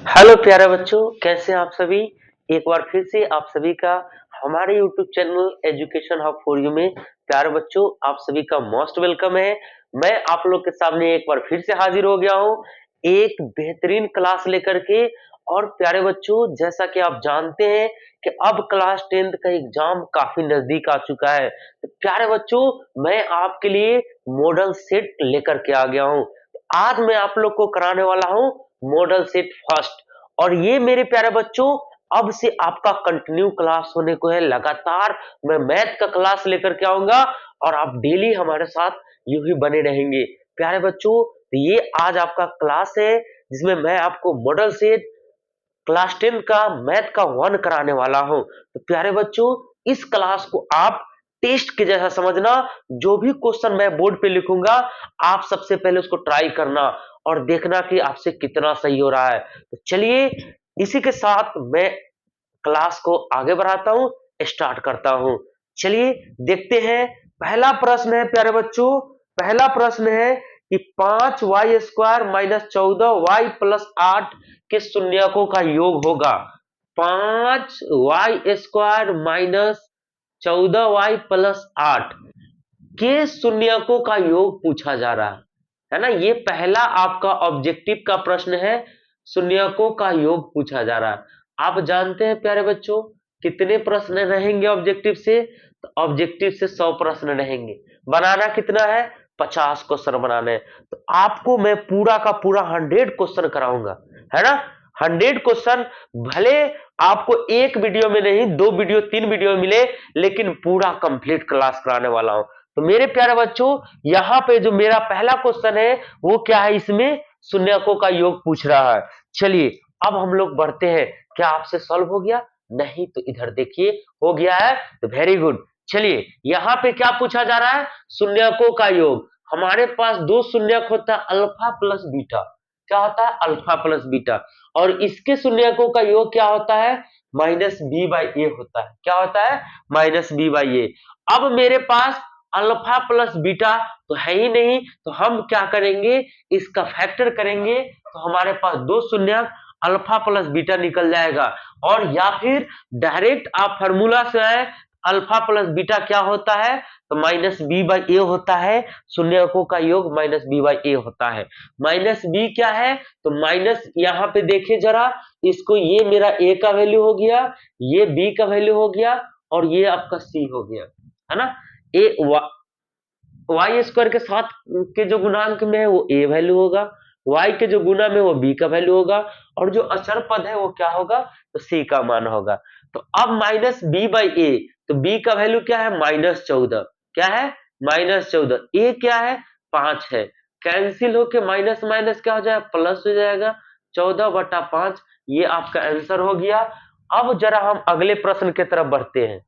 Hello प्यारे बच्चों, कैसे हैं आप सभी। एक बार फिर से आप सभी का हमारे YouTube channel education hub for you में प्यारे बच्चों आप सभी का मोस्ट वेलकम है। मैं आप लोग के सामने एक बार फिर से हाजिर हो गया हूँ एक बेहतरीन क्लास लेकर के। और प्यारे बच्चों, जैसा कि आप जानते हैं कि अब क्लास 10th का एग्जाम काफी नजदीक आ चुका है, तो प्यारे बच्चों मैं आपके लिए मॉडल सेट लेकर के आ गया हूँ। आज मैं आप लोग को कराने वाला हूँ मॉडल सेट फर्स्ट। और ये मेरे प्यारे बच्चों अब से आपका कंटिन्यू क्लास होने को है। लगातार मैं मैथ का क्लास लेकर के आऊंगा और आप डेली हमारे साथ यूं ही बने रहेंगे। प्यारे बच्चों, तो ये आज आपका क्लास है जिसमें मैं आपको मॉडल सेट क्लास 10 का मैथ का 1 कराने वाला हूं। तो प्यारे बच्चों, इस क्लास को आप टेस्ट के जैसा समझना। जो भी क्वेश्चन मैं बोर्ड पे लिखूंगा आप सबसे पहले उसको ट्राई करना और देखना कि आपसे कितना सही हो रहा है। तो चलिए इसी के साथ मैं क्लास को आगे बढ़ाता हूं, स्टार्ट करता हूं। चलिए देखते हैं। पहला प्रश्न है प्यारे बच्चों, पहला प्रश्न है कि 5y² माइनस 14y+8 के शून्यकों का योग होगा। 5y² माइनस 14y+8 के शून्यकों का योग पूछा जा रहा है ना। ये पहला आपका ऑब्जेक्टिव का प्रश्न है, शून्यकों का योग पूछा जा रहा है। आप जानते हैं प्यारे बच्चों कितने प्रश्न रहेंगे ऑब्जेक्टिव से। तो ऑब्जेक्टिव से 100 प्रश्न रहेंगे। बनाना कितना है, 50 क्वेश्चन बनाने हैं। तो आपको मैं पूरा का पूरा 100 क्वेश्चन कराऊंगा, है ना। 100 क्वेश्चन भले आपको एक वीडियो में नहीं, 2 वीडियो 3 वीडियो में मिले, लेकिन पूरा कंप्लीट क्लास कराने वाला हूं। तो मेरे प्यारे बच्चों, यहाँ पे जो मेरा पहला क्वेश्चन है वो क्या है, इसमें शून्यकों का योग पूछ रहा है। चलिए अब हम लोग बढ़ते हैं। क्या आपसे सॉल्व हो गया? नहीं तो इधर देखिए, हो गया है तो वेरी गुड। चलिए यहाँ पे क्या पूछा जा रहा है, शून्यकों का योग। हमारे पास दो शून्यक होता है, अल्फा प्लस बीटा। क्या होता है, अल्फा प्लस बीटा। और इसके शून्यकों का योग क्या होता है, -b/a होता है। क्या होता है, -b/a। अब मेरे पास अल्फा प्लस बीटा तो है ही नहीं, तो हम क्या करेंगे, इसका फैक्टर करेंगे तो हमारे पास दो शून्य अल्फा प्लस बीटा निकल जाएगा। और या फिर डायरेक्ट आप फार्मूला से आए, अल्फा प्लस बीटा क्या होता है, तो -b/a होता है। शून्यकों का योग -b/a होता है। -b क्या है, तो माइनस, यहाँ पे देखिए जरा, इसको ये मेरा a का वैल्यू हो गया, ये b का वैल्यू हो गया, और ये आपका c हो गया, है ना। ए वाई स्क्वायर के साथ के जो गुणांक में है वो a वैल्यू होगा, y के जो गुना में वो b का वैल्यू होगा, और जो अचर पद है वो क्या होगा, तो c का मान होगा। तो अब -b/a, तो b का वैल्यू क्या है, -14। क्या है, -14। a क्या है, 5 है। कैंसिल होके माइनस माइनस क्या हो जाएगा, प्लस हो जाएगा। 14/5 ये आपका आंसर हो गया। अब जरा हम अगले प्रश्न की तरफ बढ़ते हैं।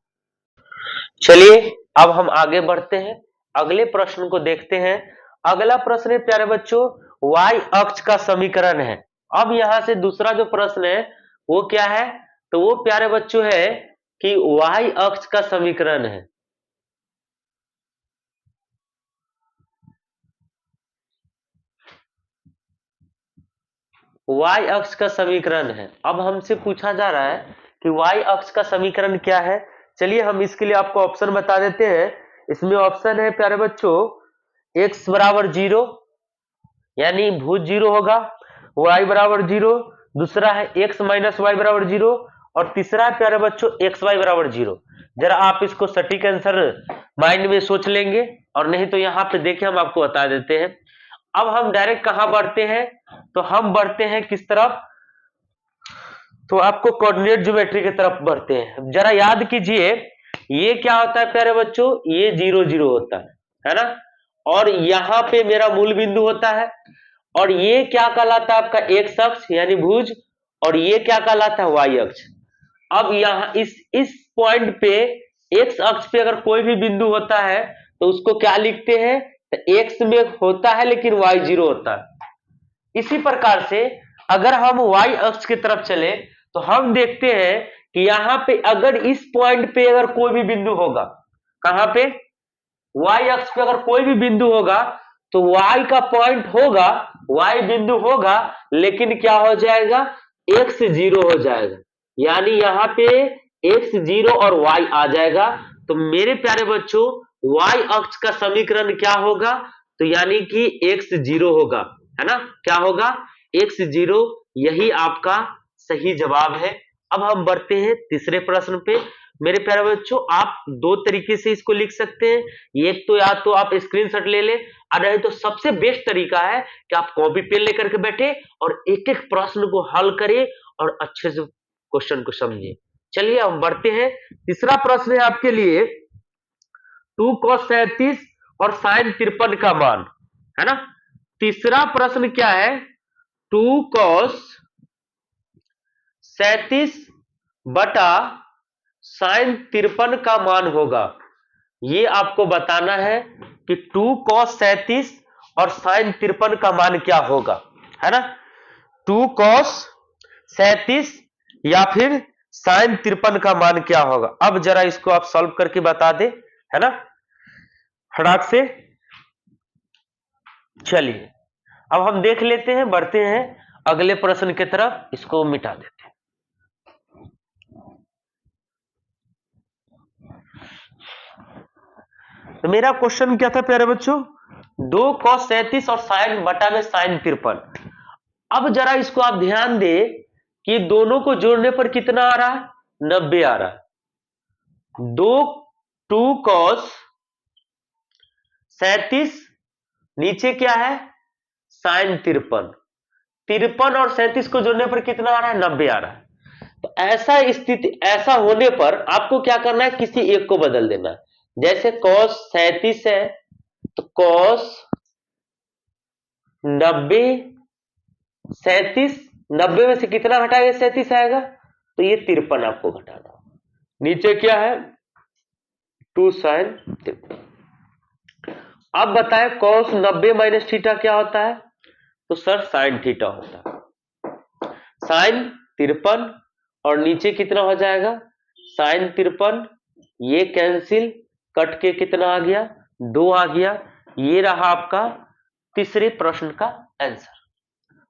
चलिए अब हम आगे बढ़ते हैं, अगले प्रश्न को देखते हैं। अगला प्रश्न है प्यारे बच्चों, y अक्ष का समीकरण है। अब यहां से दूसरा जो प्रश्न है वो क्या है, तो वो प्यारे बच्चों है कि y अक्ष का समीकरण है। y अक्ष का समीकरण है। अब हमसे पूछा जा रहा है कि y अक्ष का समीकरण क्या है। चलिए हम इसके लिए आपको ऑप्शन बता देते हैं। इसमें ऑप्शन है प्यारे बच्चों, x बराबर 0 यानी भूज 0 होगा, y बराबर 0, दूसरा है x माइनस वाई बराबर 0, और तीसरा है प्यारे बच्चों एक्स वाई बराबर 0। जरा आप इसको सटीक आंसर माइंड में सोच लेंगे, और नहीं तो यहाँ पे देखिए हम आपको बता देते हैं। अब हम डायरेक्ट कहां बढ़ते हैं, तो हम बढ़ते हैं किस तरफ, तो आपको कोऑर्डिनेट ज्योमेट्री की तरफ बढ़ते हैं। जरा याद कीजिए, ये क्या होता है प्यारे बच्चों, ये 0 0 होता है ना। और यहाँ पे मेरा मूल बिंदु होता है, और ये क्या कहलाता है आपका एक्स अक्ष यानी भुज, और ये क्या कहलाता है वाई अक्ष। अब यहाँ इस पॉइंट पे एक्स अक्ष पे अगर कोई भी बिंदु होता है तो उसको क्या लिखते हैं, तो एक्स में होता है लेकिन वाई 0 होता है। इसी प्रकार से अगर हम y अक्ष की तरफ चले तो हम देखते हैं कि यहाँ पे अगर इस पॉइंट पे अगर कोई भी बिंदु होगा, कहां पे, y अक्ष पे अगर कोई भी बिंदु होगा तो y का पॉइंट होगा, y बिंदु होगा, लेकिन क्या हो जाएगा, x 0 हो जाएगा, यानी यहाँ पे x 0 और y आ जाएगा। तो मेरे प्यारे बच्चों y अक्ष का समीकरण क्या होगा, तो यानी कि x 0 होगा, है ना, क्या होगा, x 0, यही आपका सही जवाब है। अब हम बढ़ते हैं तीसरे प्रश्न पे। मेरे प्यारे बच्चों आप दो तरीके से इसको लिख सकते हैं, एक तो या तो आप स्क्रीनशॉट ले ले, और नहीं तो सबसे बेस्ट तरीका है कि आप कॉपी पेन लेकर के बैठे और एक एक प्रश्न को हल करें और अच्छे से क्वेश्चन को समझे। चलिए हम बढ़ते हैं। तीसरा प्रश्न है आपके लिए 2 cos 37 और sin 53 का मान, है ना। तीसरा प्रश्न क्या है, 2 cos 37 बटा sin 53 का मान होगा। ये आपको बताना है कि 2 cos 37 और sin 53 का मान क्या होगा, है ना। 2 cos 37 या फिर sin 53 का मान क्या होगा। अब जरा इसको आप सॉल्व करके बता दे, है ना, फटाक से। चलिए अब हम देख लेते हैं, बढ़ते हैं अगले प्रश्न की तरफ, इसको मिटा देते हैं। तो मेरा क्वेश्चन क्या था प्यारे बच्चों, 2 cos 37 और साइन बटा में sin 53। अब जरा इसको आप ध्यान दे कि दोनों को जोड़ने पर कितना आ रहा है, 90 आ रहा है। 2 cos 37 नीचे क्या है, sin 53, 53 और 37 को जोड़ने पर कितना आ रहा है, 90 आ रहा है। तो ऐसा स्थिति, ऐसा होने पर आपको क्या करना है, किसी एक को बदल देना है। जैसे cos 37 है तो cos 90 37, 90 में से कितना घटाएगा, 37 आएगा, तो ये 53 आपको घटाना। नीचे क्या है, 2 sin 53। अब बताएं cos 90 माइनस थीटा क्या होता है, तो सर sin थीटा होता है। sin 53 और नीचे कितना हो जाएगा, sin 53, ये कैंसिल, कट के कितना आ गया, 2 आ गया। ये रहा आपका तीसरे प्रश्न का आंसर।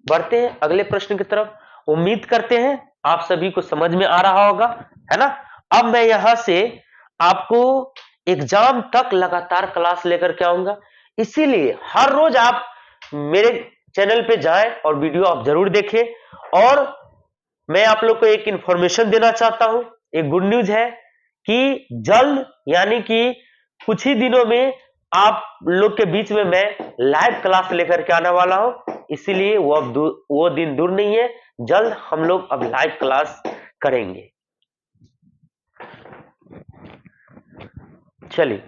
बढ़ते हैं अगले प्रश्न की तरफ। उम्मीद करते हैं आप सभी को समझ में आ रहा होगा, है ना। अब मैं यहां से आपको एग्जाम तक लगातार क्लास लेकर के आऊंगा, इसीलिए हर रोज आप मेरे चैनल पे जाएं और वीडियो आप जरूर देखें। और मैं आप लोग को एक इंफॉर्मेशन देना चाहता हूं, एक गुड न्यूज है कि जल्द, यानी कि कुछ ही दिनों में आप लोग के बीच में मैं लाइव क्लास लेकर के आने वाला हूं, इसीलिए वो दिन दूर नहीं है, जल्द हम लोग अब लाइव क्लास करेंगे। चलिए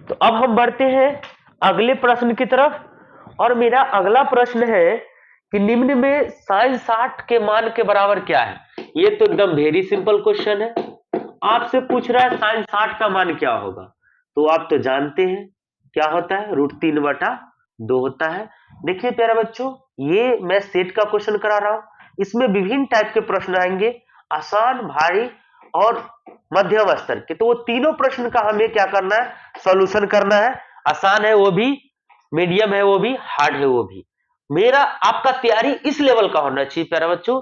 तो अब हम बढ़ते हैं अगले प्रश्न की तरफ, और मेरा अगला प्रश्न है कि निम्न में sin 60 के मान के बराबर क्या है। ये तो एकदम वेरी सिंपल क्वेश्चन है, आपसे पूछ रहा है sin 60 का मान क्या होगा। तो आप तो जानते हैं क्या होता है, √3/2 होता है। देखिए प्यारे बच्चों, ये मैं सेट का क्वेश्चन करा रहा हूं, इसमें विभिन्न टाइप के प्रश्न आएंगे, आसान, भारी और मध्यम स्तर के। तो वो तीनों प्रश्न का हमें क्या करना है, सॉल्यूशन करना है। आसान है वो भी, मीडियम है वो भी, हार्ड है वो भी। मेरा आपका तैयारी इस लेवल का होना चाहिए प्यारे बच्चों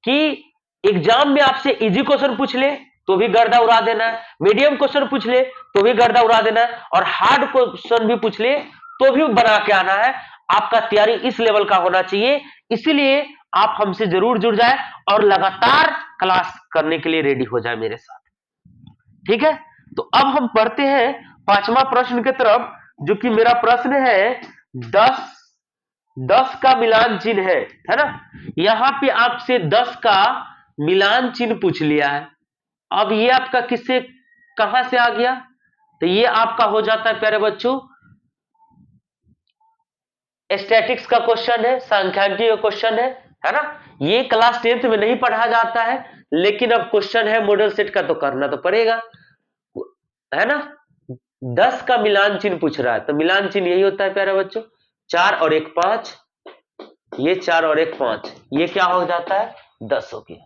कि एग्जाम में आपसे इजी क्वेश्चन पूछ ले तो भी गर्दा उड़ा देना है, मीडियम क्वेश्चन पूछ ले तो भी गर्दा उड़ा देना है, और हार्ड क्वेश्चन भी पूछ ले तो भी बना के आना है। आपका तैयारी इस लेवल का होना चाहिए, इसीलिए आप हमसे जरूर जुड़ जाए और लगातार क्लास करने के लिए रेडी हो जाए मेरे साथ, ठीक है। तो अब हम पढ़ते हैं पांचवा प्रश्न की तरफ, जो कि मेरा प्रश्न है 10 का मिलान चिन्ह है ना। यहां पे आपसे 10 का मिलान चिन्ह पूछ लिया है। अब ये आपका किससे कहां से आ गया, तो ये आपका हो जाता है प्यारे बच्चों स्टैटिक्स का क्वेश्चन है, सांख्यिकी का क्वेश्चन है ना। ये क्लास 10th में नहीं पढ़ा जाता है, लेकिन अब क्वेश्चन है मॉडल सेट का तो करना तो पड़ेगा, है ना। 10 का मिलान चिन्ह पूछ रहा है, तो मिलान चिन्ह यही होता है प्यारे बच्चों, 4 और 1 5, ये 4 और 1 5, ये क्या हो जाता है, 10 हो गया।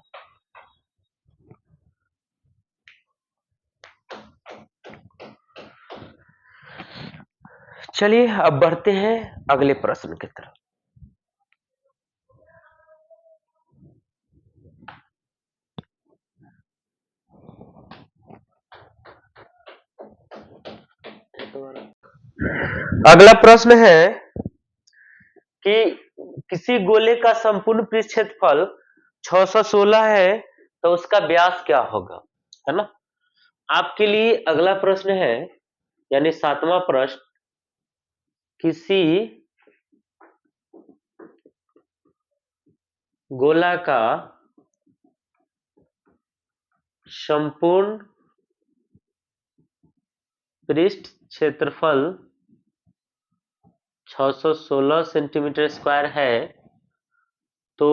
चलिए अब बढ़ते हैं अगले प्रश्न की तरफ। अगला प्रश्न है कि किसी गोले का संपूर्ण पृष्ठ क्षेत्रफल 616 है तो उसका व्यास क्या होगा, है ना। आपके लिए अगला प्रश्न है यानी 7वां प्रश्न, किसी गोला का संपूर्ण पृष्ठ क्षेत्रफल 616 सेंटीमीटर स्क्वायर है तो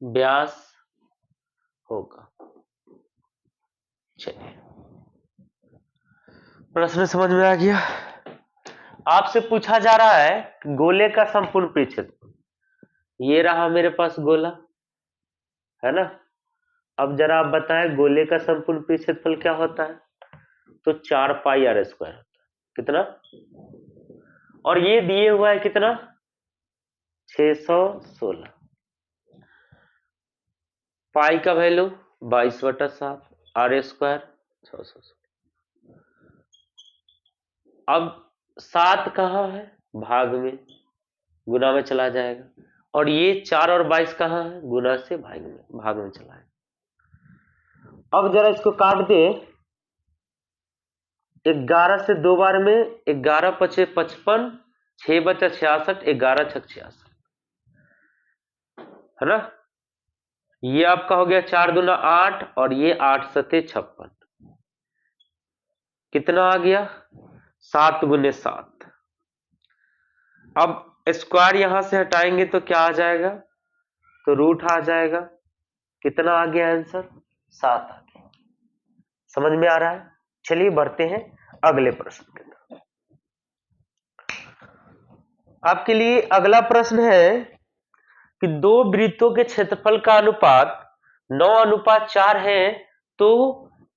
व्यास होगा। चलिए, प्रश्न समझ में आ गया। आपसे पूछा जा रहा है गोले का संपूर्ण पृष्ठ क्षेत्रफल, ये रहा मेरे पास गोला, है ना। अब जरा आप बताएं गोले का संपूर्ण पृष्ठ क्षेत्रफल क्या होता है, तो 4 पाई आर स्क्वायर होता है, कितना, और ये दिए हुआ है कितना, 616, पाई का वैल्यू 22/7, आर स्क्वायर 616। अब 7 कहाँ है, भाग में, गुना में चला जाएगा, और ये 4 और 22 कहाँ है, गुना से भाग में चला है। अब जरा इसको काट दे, 11 से 2 बार में 11 पचे 55, 6 बचा 66, 11 छक 66, है ना। ये आपका हो गया 4 दूना 8 और ये 8 सते 56, कितना आ गया, 7 गुने 7। अब स्क्वायर यहां से हटाएंगे तो क्या आ जाएगा, तो रूट आ जाएगा, कितना आ गया आंसर, 7 आ गया। समझ में आ रहा है। चलिए बढ़ते हैं अगले प्रश्न के तरफ। आपके लिए अगला प्रश्न है कि दो वृत्तों के क्षेत्रफल का अनुपात 9:4 है तो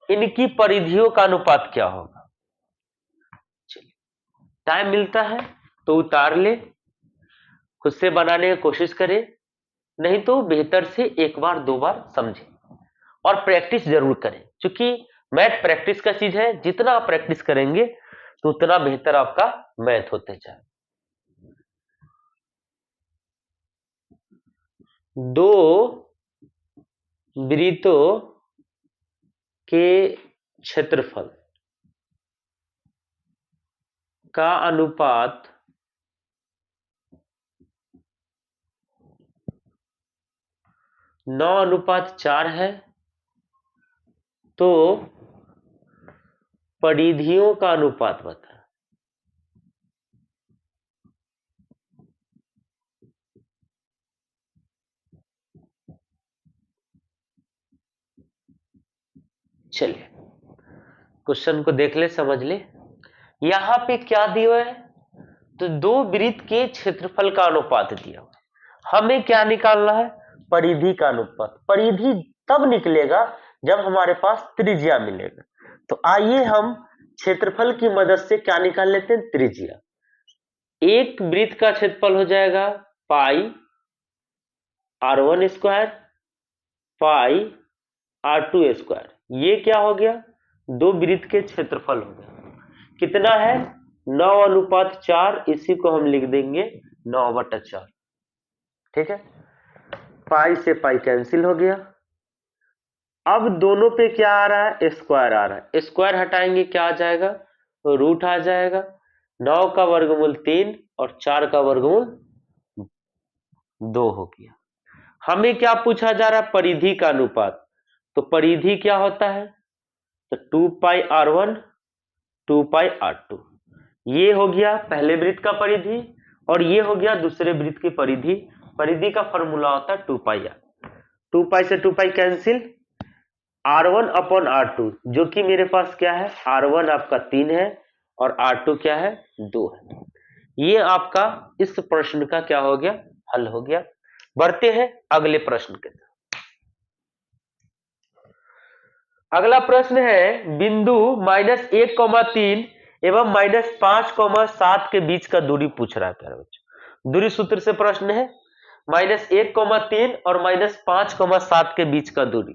इनकी परिधियों का अनुपात क्या होगा। चलिए, टाइम मिलता है तो उतार ले, खुद से बनाने की कोशिश करें, नहीं तो बेहतर से एक बार 2 बार समझें और प्रैक्टिस जरूर करें, क्योंकि मैथ प्रैक्टिस का चीज है, जितना आप प्रैक्टिस करेंगे तो उतना बेहतर आपका मैथ होते जाए। दो वृत्तों के क्षेत्रफल का अनुपात 9:4 है तो परिधियों का अनुपात बता। चलिए क्वेश्चन को देख ले, समझ ले, यहां पे क्या दिया है, तो दो वृत्त के क्षेत्रफल का अनुपात दिया हुआ, हमें क्या निकालना है, परिधि का अनुपात। परिधि तब निकलेगा जब हमारे पास त्रिज्या मिलेगा। तो आइए हम क्षेत्रफल की मदद से क्या निकाल लेते हैं, त्रिज्या। एक वृत्त का क्षेत्रफल हो जाएगा पाई r1 square pi r2 square, ये क्या हो गया, दो वृत्त के क्षेत्रफल हो गया, कितना है 9:4, इसी को हम लिख देंगे 9/4, ठीक है। पाई से पाई कैंसिल हो गया, अब दोनों पे क्या आ रहा है, स्क्वायर आ रहा है, स्क्वायर हटाएंगे क्या आ जाएगा, तो रूट आ जाएगा, 9 का वर्गमूल 3 और 4 का वर्गमूल 2 हो गया। हमें क्या पूछा जा रहा है, परिधि का अनुपात, तो परिधि क्या होता है, तो 2πr1 2πr2, ये हो गया पहले वृत्त का परिधि और ये हो गया दूसरे वृत्त की परिधि। परिधि का फॉर्मूला होता है 2πr, 2π से 2π कैंसिल, r1/r2 जो कि मेरे पास क्या है, r1 आपका 3 है और r2 क्या है, 2 है। ये आपका इस प्रश्न का क्या हो गया, हल हो गया। बढ़ते हैं अगले प्रश्न के तरफ। अगला प्रश्न है बिंदु -1,3 एवं -5,7 के बीच का दूरी पूछ रहा है प्यारे बच्चों। दूरी सूत्र से प्रश्न है, -1,3 और -5,7 के बीच का दूरी।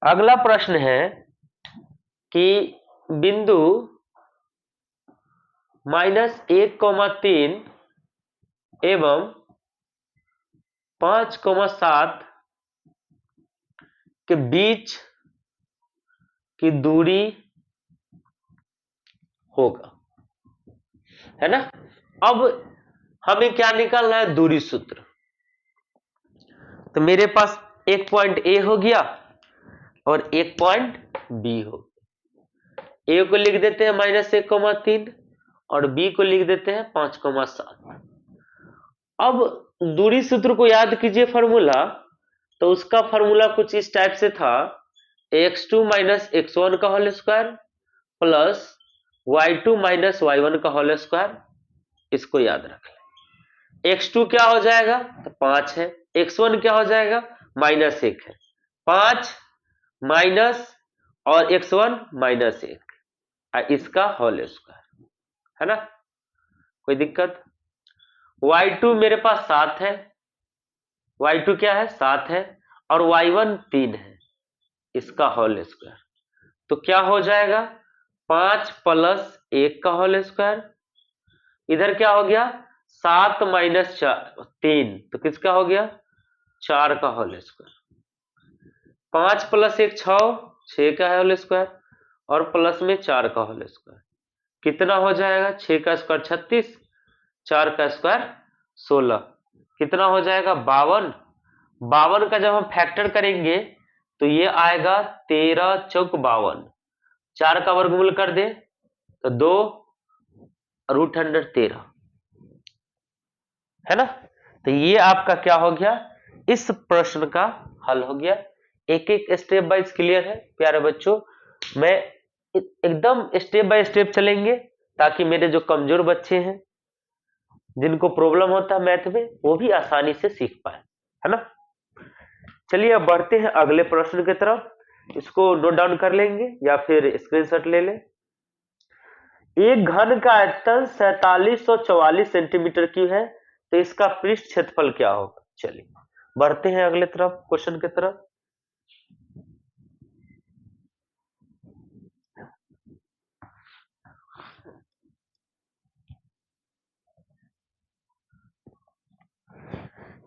अगला प्रश्न है कि बिंदु -1,3 एवं 5,7 के बीच की दूरी होगा, है ना। अब हमें क्या निकालना है, दूरी सूत्र। तो मेरे पास एक पॉइंट ए हो गया और एक पॉइंट बी हो गया। ए को लिख देते हैं -1,3 और बी को लिख देते हैं 5,7। अब दूरी सूत्र को याद कीजिए फॉर्मूला। तो उसका फॉर्मूला कुछ इस टाइप से था, x2 - x1 का whole square plus y2 - y1 का होल स्क्वायर। इसको याद रख लें। x2 क्या हो जाएगा, तो 5 है। x1 क्या हो जाएगा, -1 है। 5 माइनस और x1 -1 इसका होल स्क्वायर, है ना। कोई दिक्कत। y2 मेरे पास 7 है, y2 क्या है, 7 है और y1 3 है, इसका होल स्क्वायर। तो क्या हो जाएगा, 5 + 1 का होल स्क्वायर। इधर क्या हो गया, 7 - 3 तो किसका हो गया, 4 का होल स्क्वायर। 5 + 1 6 का होल स्क्वायर और प्लस में 4 का होल स्क्वायर। कितना हो जाएगा, 6 का स्क्वायर 36, 4 का स्क्वायर 16, कितना हो जाएगा 52। 52 का जब हम फैक्टर करेंगे तो ये आएगा 13 चौक 52। 4 का वर्गमूल कर दे तो 2√13, है ना। तो ये आपका क्या हो गया, इस प्रश्न का हल हो गया। एक एक स्टेप वाइज क्लियर है प्यारे बच्चों। मैं एकदम स्टेप बाय स्टेप चलेंगे ताकि मेरे जो कमजोर बच्चे हैं, जिनको प्रॉब्लम होता है मैथ में, वो भी आसानी से सीख पाए, है ना। चलिए अब बढ़ते हैं अगले प्रश्न की तरफ। इसको नोट डाउन कर लेंगे या फिर स्क्रीनशॉट ले लें। एक घन का आयतन 4744 सेंटीमीटर क्यूब है, तो इसका पृष्ठ क्षेत्रफल क्या होगा। चलिए बढ़ते हैं अगले तरफ, क्वेश्चन की तरफ।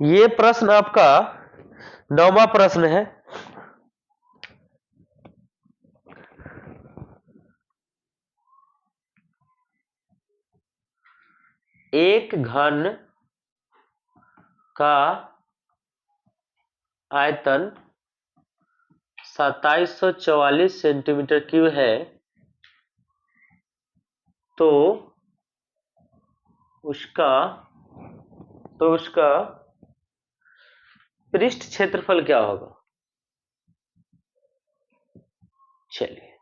ये प्रश्न आपका 9वां प्रश्न है। एक घन का आयतन 2744 सेंटीमीटर क्यूब है, तो उसका पृष्ठ क्षेत्रफल क्या होगा। चलिए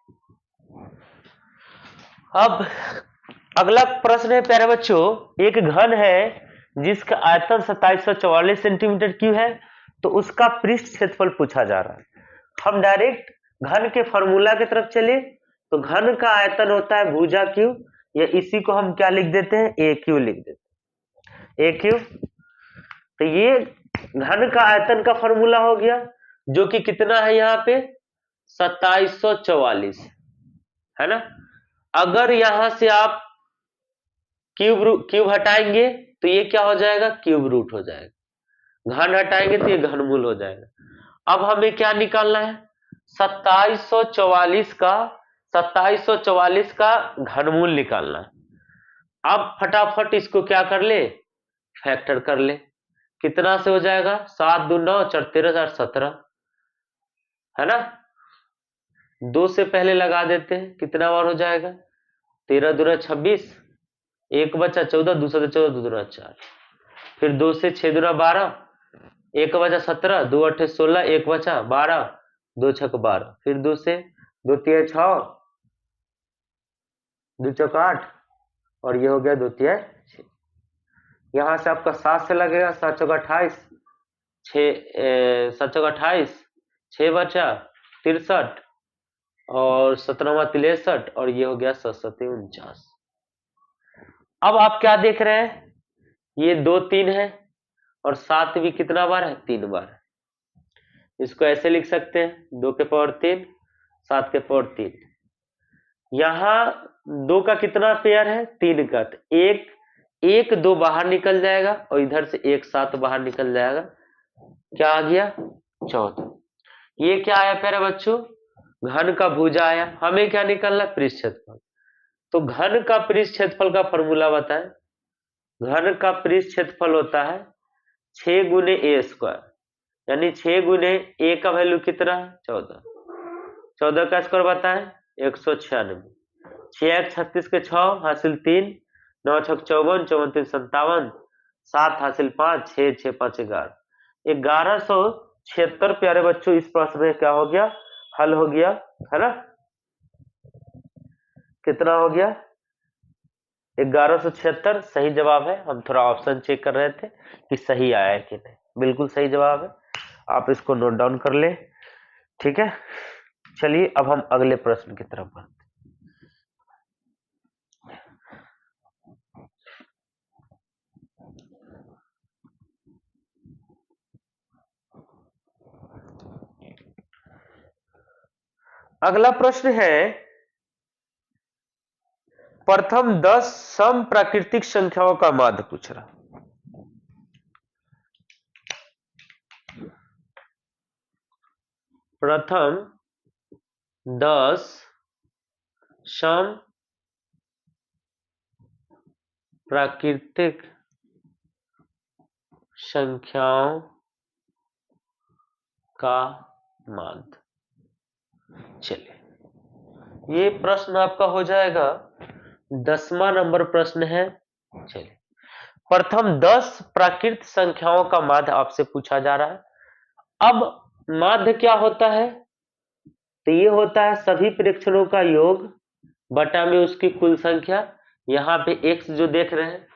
अब अगला प्रश्न है प्यारे बच्चों, एक घन है जिसका आयतन 2744 सेंटीमीटर क्यूब है, तो उसका पृष्ठ क्षेत्रफल पूछा जा रहा है। हम डायरेक्ट घन के फॉर्मूला की तरफ चले। तो घन का आयतन होता है भुजा क्यूब, या इसी को हम क्या लिख देते हैं, ए क्यूब लिख देते हैं, ए क्यूब। तो ये घन का आयतन का फॉर्मूला हो गया, जो कि कितना है यहाँ पे 2744, है ना। अगर यहां से आप क्यूब हटाएंगे तो ये क्या हो जाएगा, क्यूब रूट हो जाएगा। घन हटाएंगे तो ये घनमूल हो जाएगा। अब हमें क्या निकालना है, 2744 का घनमूल निकालना है। अब फटाफट इसको क्या कर ले, फैक्टर कर ले। कितना से हो जाएगा, 7 दूनी 9, 4 13 17, है ना। 2 से पहले लगा देते हैं, कितना बार हो जाएगा, 13 दूनी 26, एक बचा 14, दूसरा 14, 2 दूनी 4, फिर 2 से 6 दूनी 12, एक बचा 17, 2 8 16, एक बचा 12, 2 6 12, फिर 2 से 2 3 6, 2 चौक 8 और ये हो गया 2 3 6। यहां से आपका 7 से लगेगा, 7 चौक 28, 7 चौक 28, 6 बचा 63 और 17वां 63 और ये हो गया 7 7 49। अब आप क्या देख रहे हैं, ये 2 3 है और 7 भी कितना बार है, 3 बार है। इसको ऐसे लिख सकते हैं 2 के पावर 3, 7 के पावर 3। यहाँ 2 का कितना पेयर है, 3 का, तो एक 2 बाहर निकल जाएगा और इधर से 1 7 बाहर निकल जाएगा। क्या आ गया, 14। ये क्या आया प्यारे बच्चों, घन का भुजा आया। हमें क्या निकालना, पृष्ठ क्षेत्रफल। तो घन का पृष्ठ क्षेत्रफल का फॉर्मूला बताएं। घन का पृष्ठ क्षेत्रफल होता है 6 गुने ए स्क्वायर, यानी 6 गुने ए का वैल्यू कितना है, 14। 14 का स्क्वायर बताएं, 196। 6 36 के 6 हासिल 3, 9 6 54, 54 3 57, 7 हासिल 5, 6 6 5 11। 1176 प्यारे बच्चों इस प्रश्न में क्या हो गया, हल हो गया, है ना। कितना हो गया, 1176 सही जवाब है। हम थोड़ा ऑप्शन चेक कर रहे थे कि सही आया है कि नहीं। बिल्कुल सही जवाब है, आप इसको नोट डाउन कर ले, ठीक है। चलिए अब हम अगले प्रश्न की तरफ बढ़ते हैं। अगला प्रश्न है, प्रथम 10 सम प्राकृतिक संख्याओं का माध्य पूछ रहा। प्रथम 10 सम प्राकृतिक संख्याओं का माध्य। चलिए ये प्रश्न आपका हो जाएगा 10वां नंबर प्रश्न है। चलिए प्रथम 10 प्राकृतिक संख्याओं का माध्य आपसे पूछा जा रहा है। अब माध्य क्या होता है, तो ये होता है सभी प्रेक्षणों का योग बटा में उसकी कुल संख्या। यहाँ पे x जो देख रहे हैं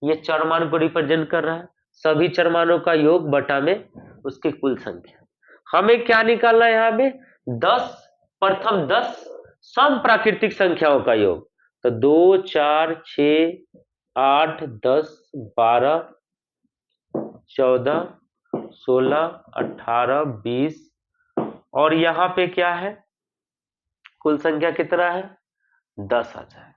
ये चरमान को रिप्रेजेंट कर रहा है, सभी चरमानों का योग बटा में उसकी कुल संख्या। हमें क्या निकालना है यहाँ पे, 10 प्रथम 10 सम प्राकृतिक संख्याओं का योग। तो 2 4 6 8 10 12 14 16 18 20 और यहाँ पे क्या है, कुल संख्या कितना है, 10 आ जाए।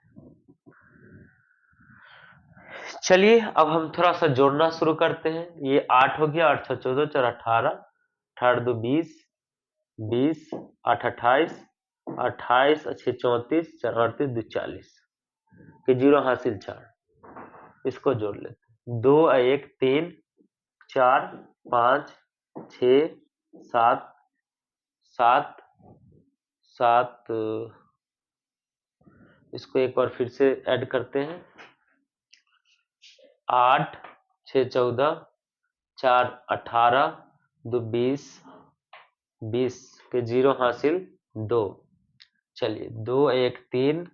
चलिए अब हम थोड़ा सा जोड़ना शुरू करते हैं। ये 8 हो गया, 8 6 14 4 18, 18 2 20, 20 8 28, 28 6 34, 4 38 2 40 के 0 हासिल 4। इसको जोड़ लेते हैं, 2 1 3 4 5 6 7 7 7, इसको एक बार फिर से ऐड करते हैं, 8 6 14 4 18 2 20, 20 के 0 हासिल 2। चलिए 2 1 3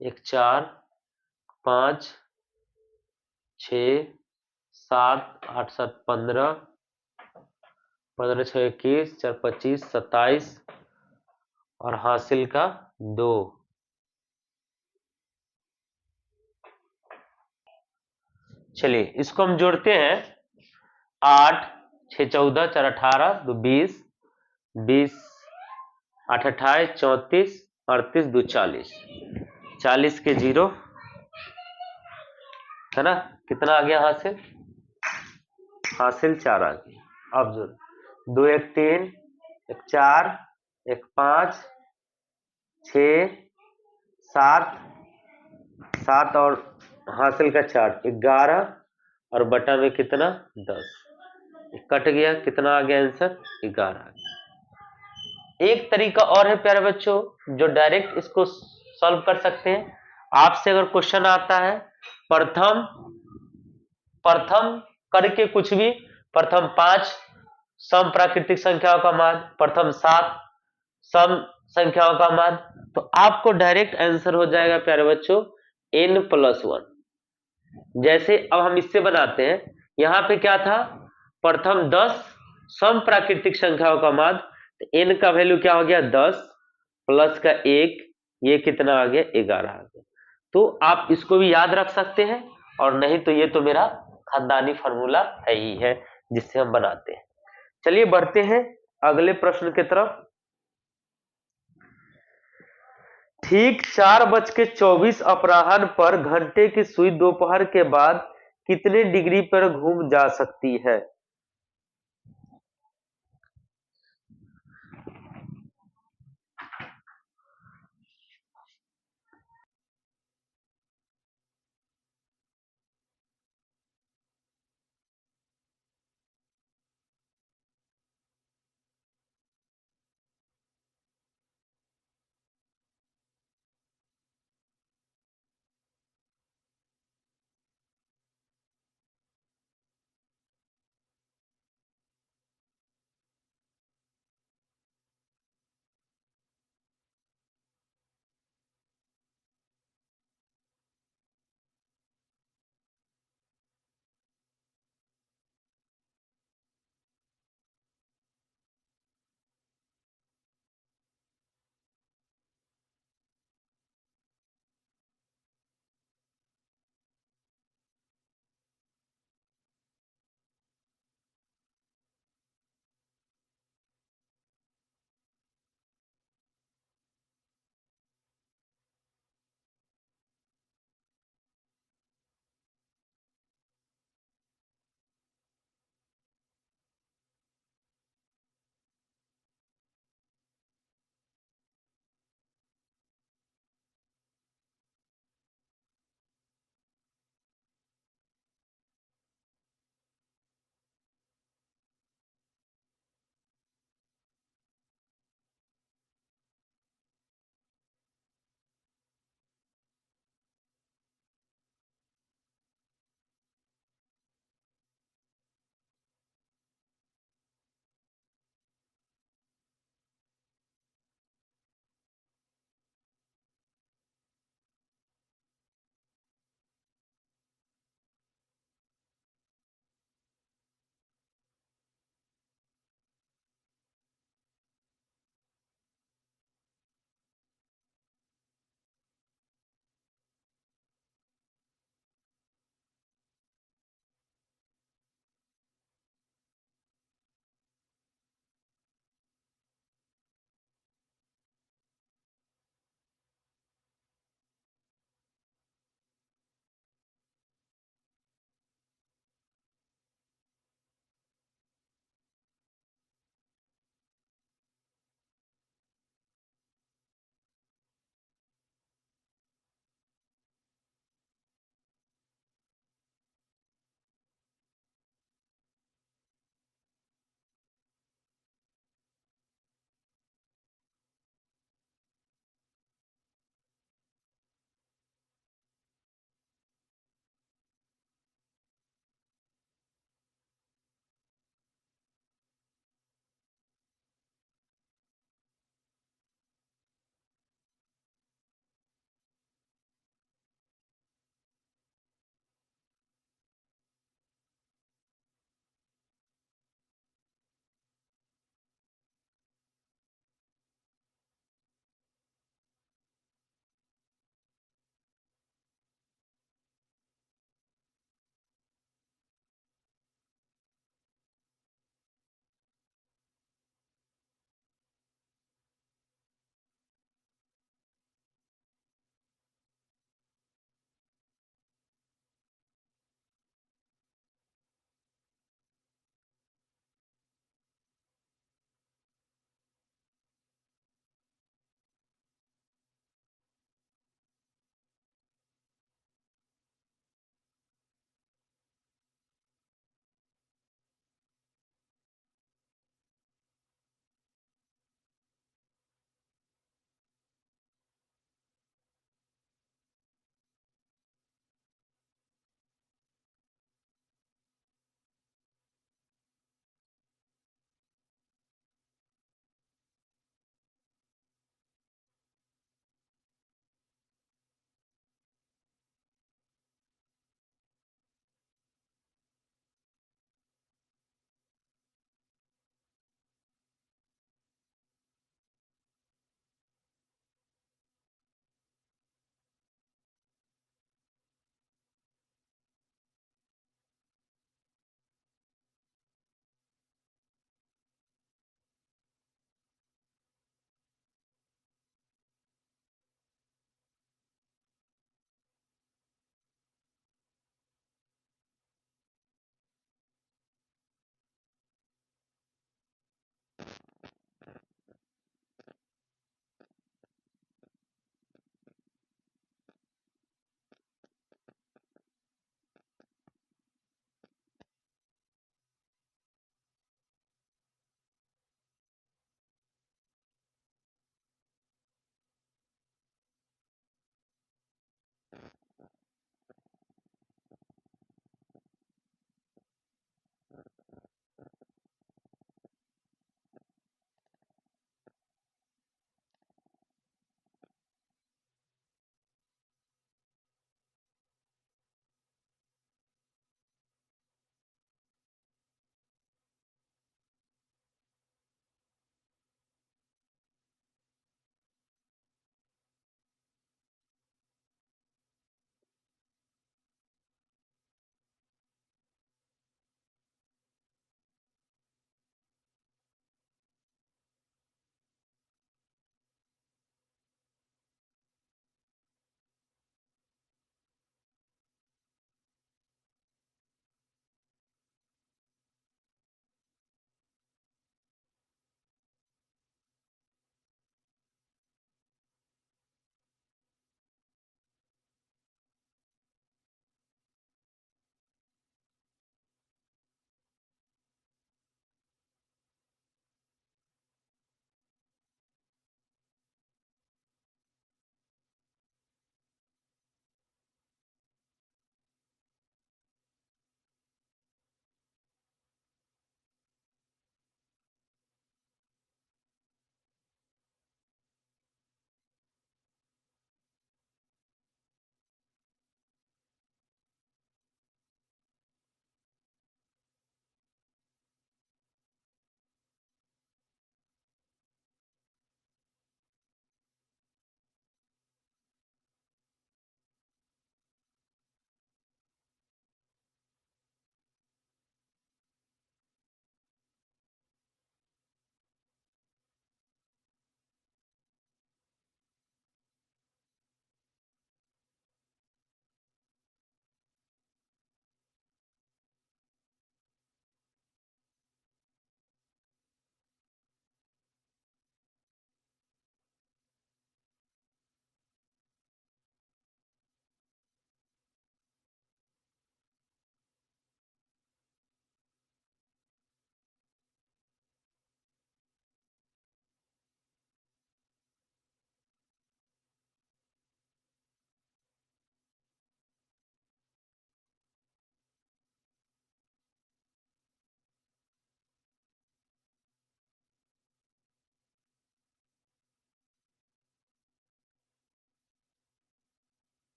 1 4 5 6 7 8 7 15, 15 6 21, 4 25 27 और हासिल का 2। चलिए इसको हम जोड़ते हैं, 8 6 14 4 18 2 20, 20 8 28 34 38 2 40, 40 के 0, है ना। कितना आ गया हासिल, हासिल 4 आ गया। अब जोड़, 2 1 3 1 4 1 5 6 7 7 और हासिल का 4 11 और बटा में कितना 10, कट गया, कितना आ गया आंसर 11 आ गया। एक तरीका और है प्यारे बच्चों जो डायरेक्ट इसको सॉल्व कर सकते हैं। आपसे अगर क्वेश्चन आता है प्रथम करके कुछ भी, प्रथम 5 सम प्राकृतिक संख्याओं का माध्य, प्रथम 7 सम संख्याओं का माध्य, तो आपको डायरेक्ट आंसर हो जाएगा प्यारे बच्चों n+1। जैसे अब हम इससे बनाते हैं, यहाँ पे क्या था, प्रथम 10 सम प्राकृतिक संख्याओं का माध्य, तो n का वैल्यू क्या हो गया 10 प्लस का 1, ये कितना आ गया 11 आ गया। तो आप इसको भी याद रख सकते हैं और नहीं तो ये तो मेरा खानदानी फार्मूला है ही है जिससे हम बनाते हैं। चलिए बढ़ते हैं अगले प्रश्न की तरफ। ठीक 4:24 अपराह्न पर घंटे की सुई दोपहर के बाद कितने डिग्री पर घूम जा सकती है?